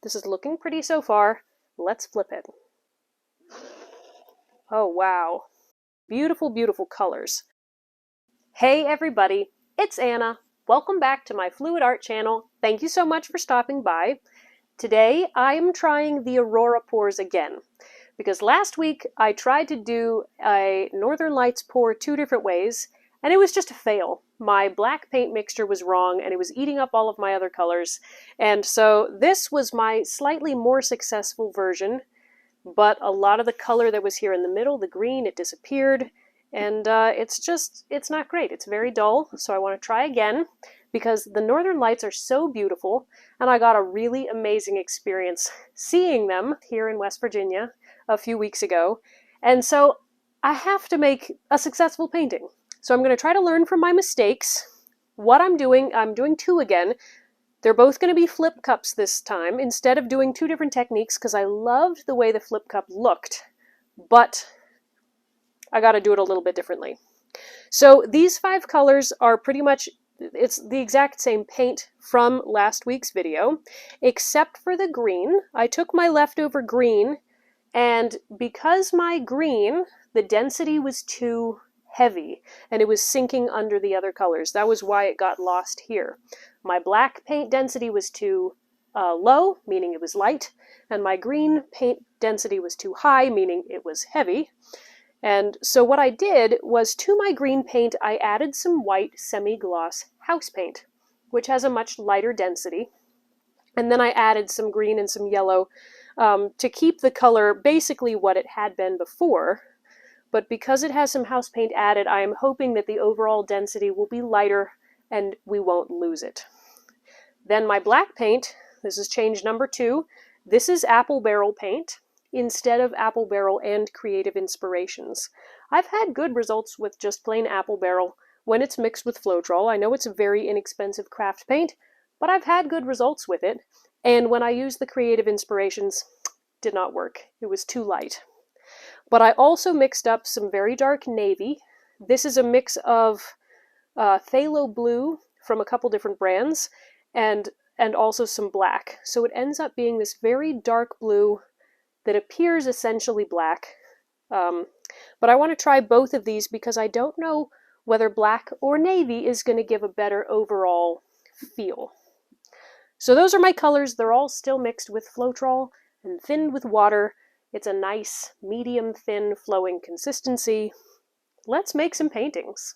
This is looking pretty so far. Let's flip it. Oh, wow. Beautiful, beautiful colors. Hey everybody, it's Anna. Welcome back to my Fluid Art channel. Thank you so much for stopping by. Today I am trying the Aurora pours again, because last week I tried to do a Northern Lights pour 2 different ways, and it was just a fail. My black paint mixture was wrong, and it was eating up all of my other colors, and so this was my slightly more successful version, but a lot of the color that was here in the middle, the green, it disappeared, and it's not great. It's very dull, so I want to try again, because the Northern Lights are so beautiful, and I got a really amazing experience seeing them here in West Virginia a few weeks ago, and so I have to make a successful painting. So I'm going to try to learn from my mistakes. What I'm doing 2 again. They're both going to be flip cups this time, instead of doing 2 different techniques, because I loved the way the flip cup looked, but I got to do it a little bit differently. So these 5 colors are pretty much, it's the exact same paint from last week's video, except for the green. I took my leftover green, and because my green, the density was too heavy, and it was sinking under the other colors. That was why it got lost here. My black paint density was too low, meaning it was light, and my green paint density was too high, meaning it was heavy. And so what I did was, to my green paint, I added some white semi-gloss house paint, which has a much lighter density. And then I added some green and some yellow to keep the color basically what it had been before. But because it has some house paint added, I am hoping that the overall density will be lighter and we won't lose it. Then my black paint, this is change number 2. This is Apple Barrel paint instead of Apple Barrel and Creative Inspirations. I've had good results with just plain Apple Barrel when it's mixed with Floetrol. I know it's a very inexpensive craft paint, but I've had good results with it. And when I used the Creative Inspirations, it did not work. It was too light. But I also mixed up some very dark navy. This is a mix of Phthalo Blue from a couple different brands, and also some black. So it ends up being this very dark blue that appears essentially black. But I want to try both of these because I don't know whether black or navy is going to give a better overall feel. So those are my colors. They're all still mixed with Floetrol and thinned with water. It's a nice, medium, thin, flowing consistency. Let's make some paintings.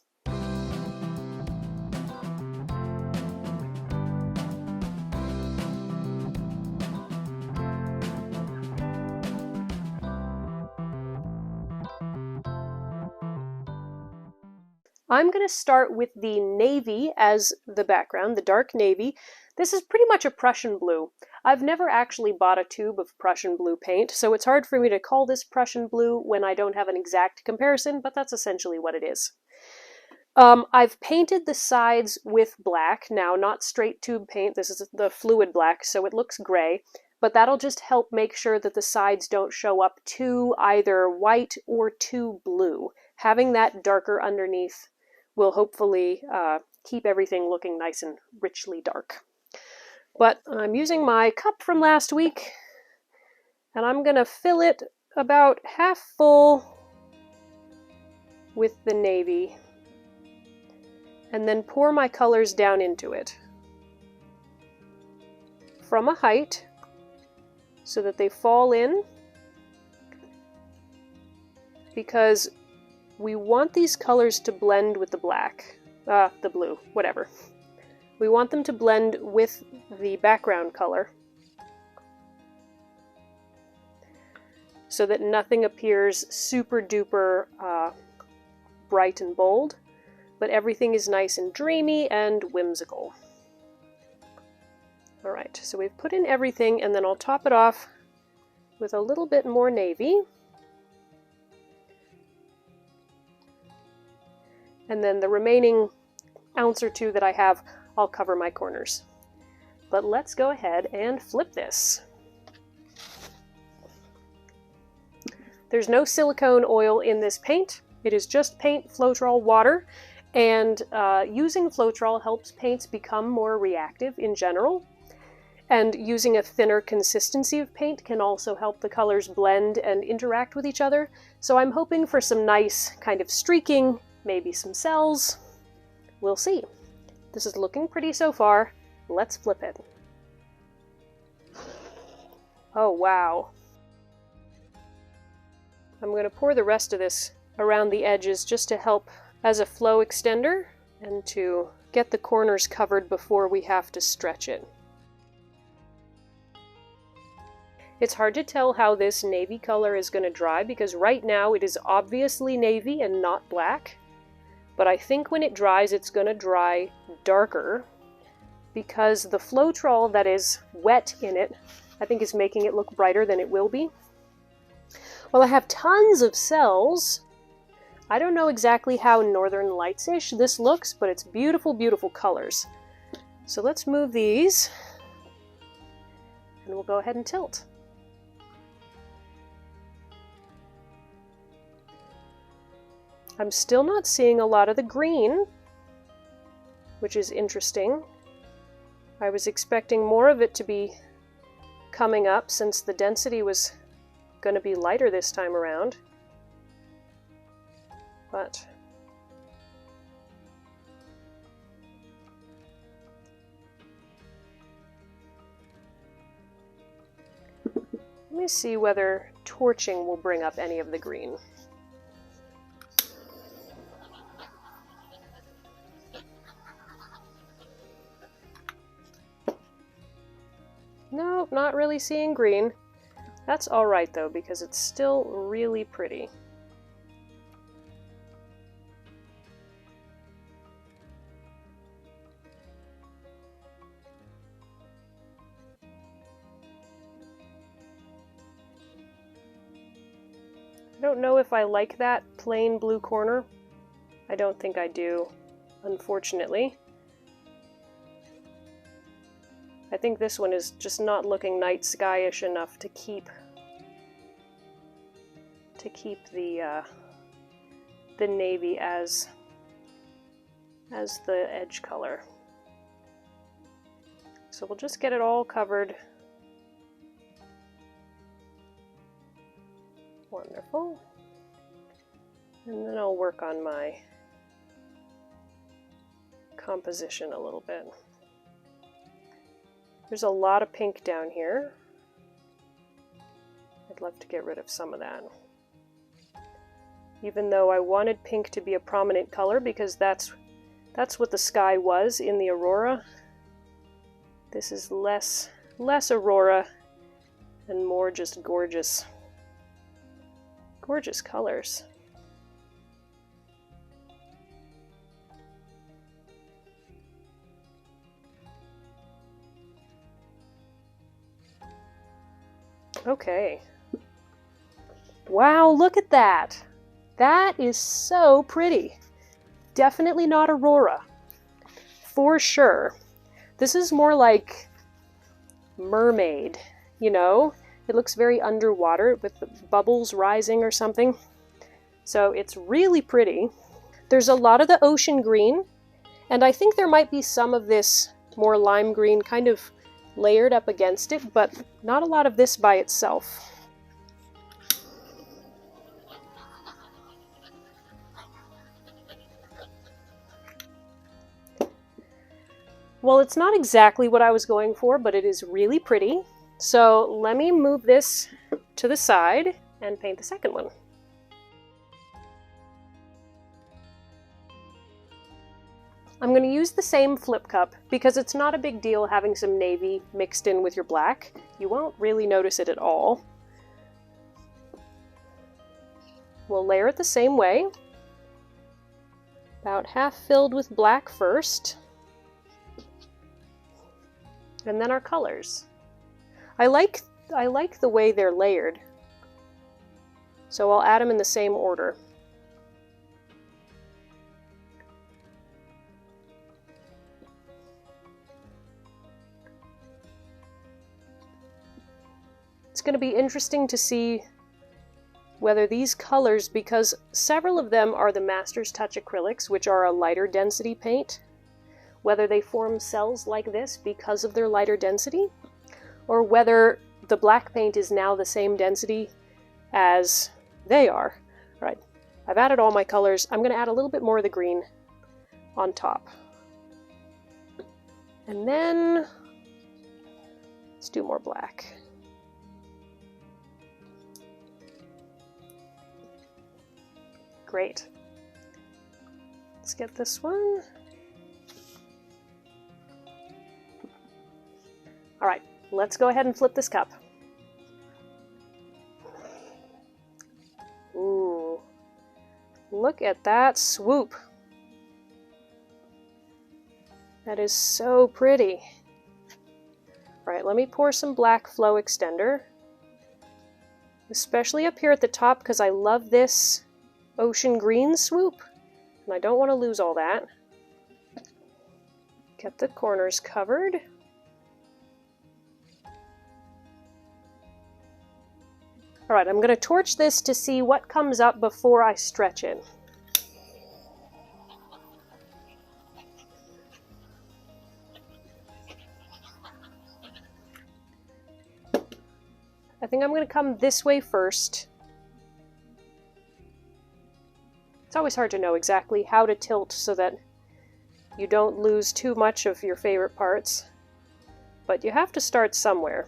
I'm going to start with the navy as the background, the dark navy. This is pretty much a Prussian blue. I've never actually bought a tube of Prussian blue paint, so it's hard for me to call this Prussian blue when I don't have an exact comparison, but that's essentially what it is. I've painted the sides with black. Now, not straight tube paint, this is the fluid black, so it looks gray, but that'll just help make sure that the sides don't show up too either white or too blue. Having that darker underneath will hopefully keep everything looking nice and richly dark. But I'm using my cup from last week, and I'm going to fill it about half full with the navy, and then pour my colors down into it from a height so that they fall in, because we want these colors to blend with the black, the blue, whatever. We want them to blend with the background color so that nothing appears super duper bright and bold, but everything is nice and dreamy and whimsical. Alright, so we've put in everything, and then I'll top it off with a little bit more navy. And then the remaining ounce or 2 that I have, I'll cover my corners. But let's go ahead and flip this. There's no silicone oil in this paint. It is just paint, Floetrol, water, and using Floetrol helps paints become more reactive in general. And using a thinner consistency of paint can also help the colors blend and interact with each other. So I'm hoping for some nice kind of streaking, maybe some cells. We'll see. This is looking pretty so far. Let's flip it. Oh, wow. I'm going to pour the rest of this around the edges just to help as a flow extender and to get the corners covered before we have to stretch it. It's hard to tell how this navy color is going to dry because right now it is obviously navy and not black. But I think when it dries, it's going to dry darker because the Floetrol that is wet in it, I think, is making it look brighter than it will be. Well, I have tons of cells. I don't know exactly how Northern Lights-ish this looks, but it's beautiful, beautiful colors. So let's move these and we'll go ahead and tilt. I'm still not seeing a lot of the green, which is interesting. I was expecting more of it to be coming up since the density was going to be lighter this time around. But let me see whether torching will bring up any of the green. Nope, not really seeing green. That's alright though, because it's still really pretty. I don't know if I like that plain blue corner. I don't think I do, unfortunately. I think this one is just not looking night sky-ish enough to keep the navy as the edge color. So we'll just get it all covered. Wonderful. And then I'll work on my composition a little bit. There's a lot of pink down here. I'd love to get rid of some of that. Even though I wanted pink to be a prominent color because that's what the sky was in the aurora. This is less aurora and more just gorgeous colors. Okay. Wow, look at that! That is so pretty. Definitely not aurora. For sure. This is more like mermaid, you know? It looks very underwater with the bubbles rising or something. So it's really pretty. There's a lot of the ocean green, and I think there might be some of this more lime green kind of layered up against it, but not a lot of this by itself. Well, it's not exactly what I was going for, but it is really pretty. So let me move this to the side and paint the second one. I'm going to use the same flip cup because it's not a big deal having some navy mixed in with your black. You won't really notice it at all. We'll layer it the same way. About half filled with black first. And then our colors. I like the way they're layered. So I'll add them in the same order. It's going to be interesting to see whether these colors, because several of them are the Master's Touch acrylics, which are a lighter density paint, whether they form cells like this because of their lighter density, or whether the black paint is now the same density as they are. All right, I've added all my colors. I'm going to add a little bit more of the green on top. And then let's do more black. Great. Let's get this one. All right, let's go ahead and flip this cup. Ooh, look at that swoop. That is so pretty. All right, let me pour some black flow extender, especially up here at the top because I love this ocean green swoop, and I don't want to lose all that. Get the corners covered. All right, I'm going to torch this to see what comes up before I stretch in. I think I'm going to come this way first. It's always hard to know exactly how to tilt so that you don't lose too much of your favorite parts, but you have to start somewhere.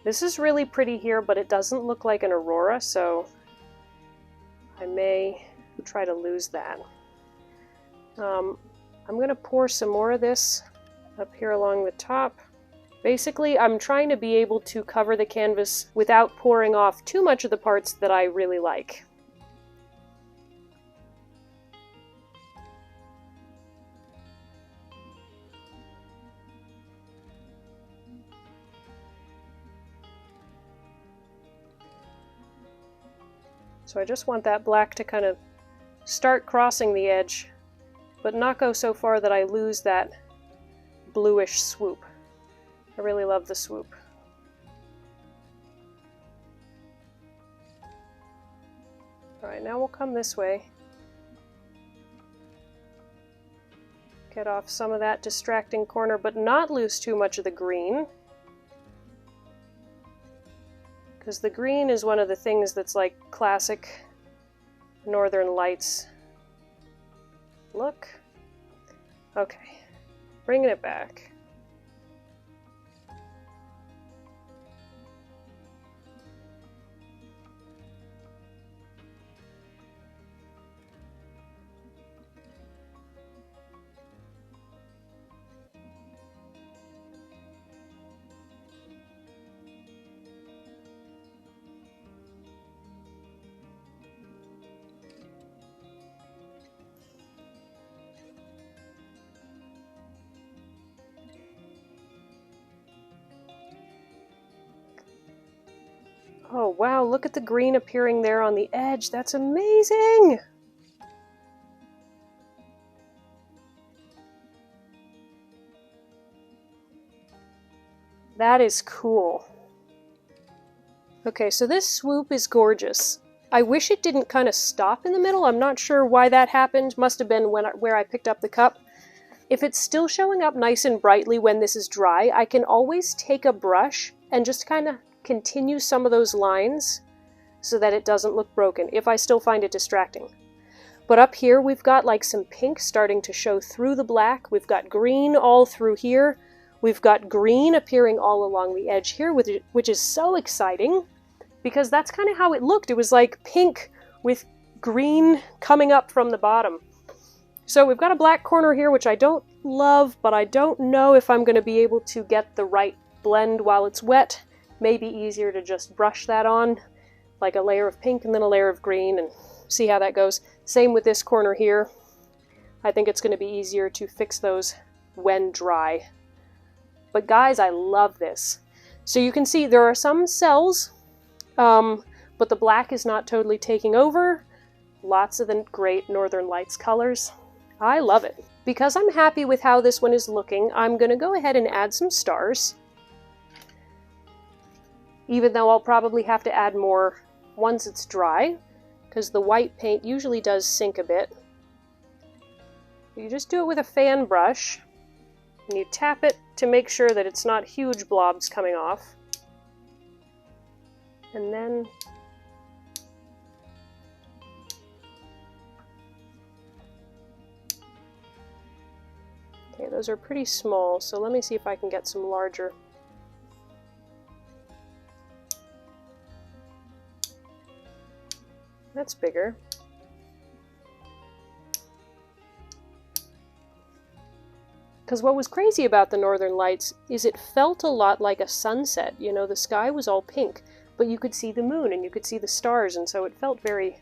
This is really pretty here, but it doesn't look like an aurora, so I may try to lose that. I'm going to pour some more of this up here along the top. Basically, I'm trying to be able to cover the canvas without pouring off too much of the parts that I really like. So I just want that black to kind of start crossing the edge, but not go so far that I lose that bluish swoop. I really love the swoop. All right, now we'll come this way. Get off some of that distracting corner, but not lose too much of the green. Because the green is one of the things that's like classic Northern Lights look. Okay, bringing it back. Oh wow, look at the green appearing there on the edge. That's amazing! That is cool. Okay, so this swoop is gorgeous. I wish it didn't kind of stop in the middle. I'm not sure why that happened. Must have been where I picked up the cup. If it's still showing up nice and brightly when this is dry, I can always take a brush and just kind of continue some of those lines so that it doesn't look broken, if I still find it distracting. But up here we've got like some pink starting to show through the black. We've got green all through here. We've got green appearing all along the edge here, which is so exciting because that's kind of how it looked. It was like pink with green coming up from the bottom. So we've got a black corner here, which I don't love, but I don't know if I'm going to be able to get the right blend while it's wet. Maybe easier to just brush that on, like a layer of pink and then a layer of green, and see how that goes. Same with this corner here. I think it's going to be easier to fix those when dry. But guys, I love this. So you can see there are some cells, but the black is not totally taking over. Lots of the great Northern Lights colors. I love it. Because I'm happy with how this one is looking, I'm going to go ahead and add some stars. Even though I'll probably have to add more once it's dry, because the white paint usually does sink a bit. You just do it with a fan brush, and you tap it to make sure that it's not huge blobs coming off. And then okay, those are pretty small, so let me see if I can get some larger. That's bigger. Because what was crazy about the Northern Lights is it felt a lot like a sunset. You know, the sky was all pink, but you could see the moon and you could see the stars, and so it felt very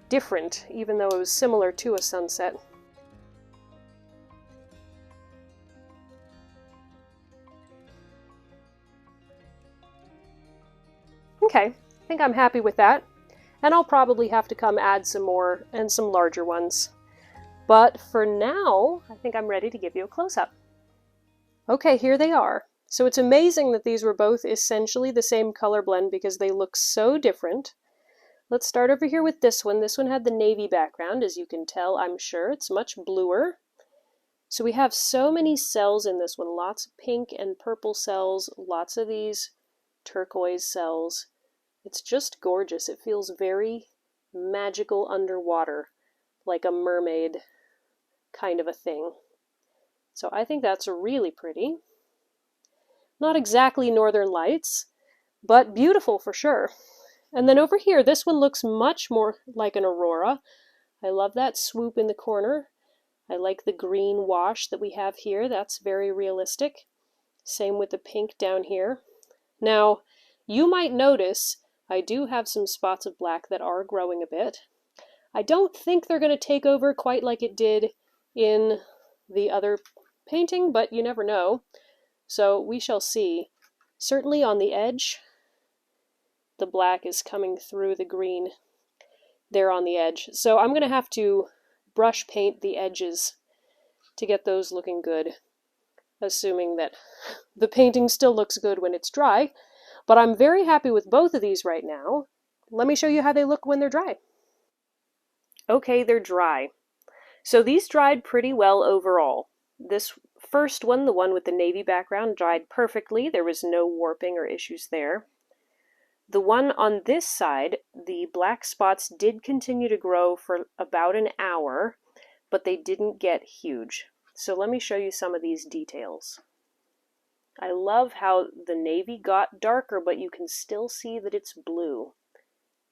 different, even though it was similar to a sunset. Okay, I think I'm happy with that. And I'll probably have to come add some more and some larger ones. But for now, I think I'm ready to give you a close-up. Okay, here they are. So it's amazing that these were both essentially the same color blend because they look so different. Let's start over here with this one. This one had the navy background, as you can tell, I'm sure. It's much bluer. So we have so many cells in this one. Lots of pink and purple cells, lots of these turquoise cells. It's just gorgeous. It feels very magical underwater, like a mermaid kind of a thing. So I think that's really pretty. Not exactly Northern Lights, but beautiful for sure. And then over here, this one looks much more like an aurora. I love that swoop in the corner. I like the green wash that we have here. That's very realistic. Same with the pink down here. Now, you might notice I do have some spots of black that are growing a bit. I don't think they're going to take over quite like it did in the other painting, but you never know. So we shall see. Certainly on the edge, the black is coming through the green there on the edge. So I'm going to have to brush paint the edges to get those looking good, assuming that the painting still looks good when it's dry. But I'm very happy with both of these right now. Let me show you how they look when they're dry. Okay, they're dry. So these dried pretty well overall. This first one, the one with the navy background, dried perfectly. There was no warping or issues there. The one on this side, the black spots did continue to grow for about an hour, but they didn't get huge. So let me show you some of these details. I love how the navy got darker, but you can still see that it's blue.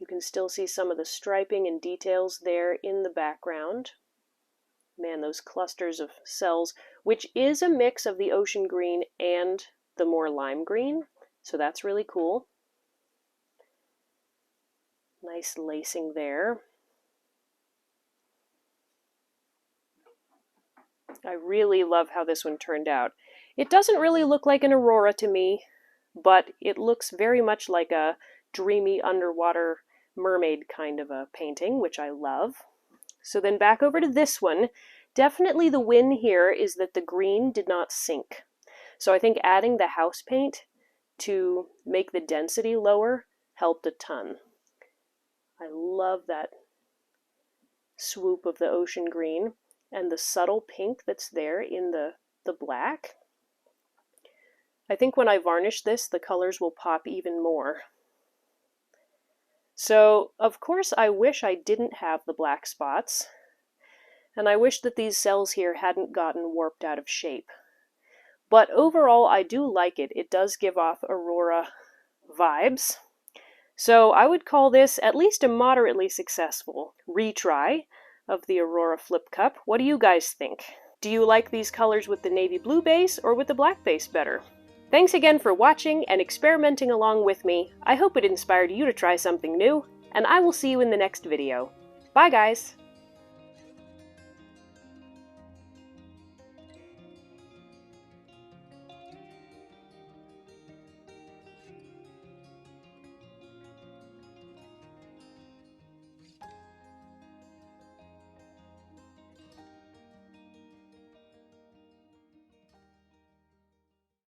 You can still see some of the striping and details there in the background. Man, those clusters of cells, which is a mix of the ocean green and the more lime green, so that's really cool. Nice lacing there. I really love how this one turned out. It doesn't really look like an aurora to me, but it looks very much like a dreamy underwater mermaid kind of a painting, which I love. So then back over to this one. Definitely the win here is that the green did not sink. So I think adding the house paint to make the density lower helped a ton. I love that swoop of the ocean green and the subtle pink that's there in the black. I think when I varnish this, the colors will pop even more. So, of course, I wish I didn't have the black spots, and I wish that these cells here hadn't gotten warped out of shape. But overall, I do like it. It does give off aurora vibes. So I would call this at least a moderately successful retry of the Aurora Flip Cup. What do you guys think? Do you like these colors with the navy blue base or with the black base better? Thanks again for watching and experimenting along with me. I hope it inspired you to try something new, and I will see you in the next video. Bye guys!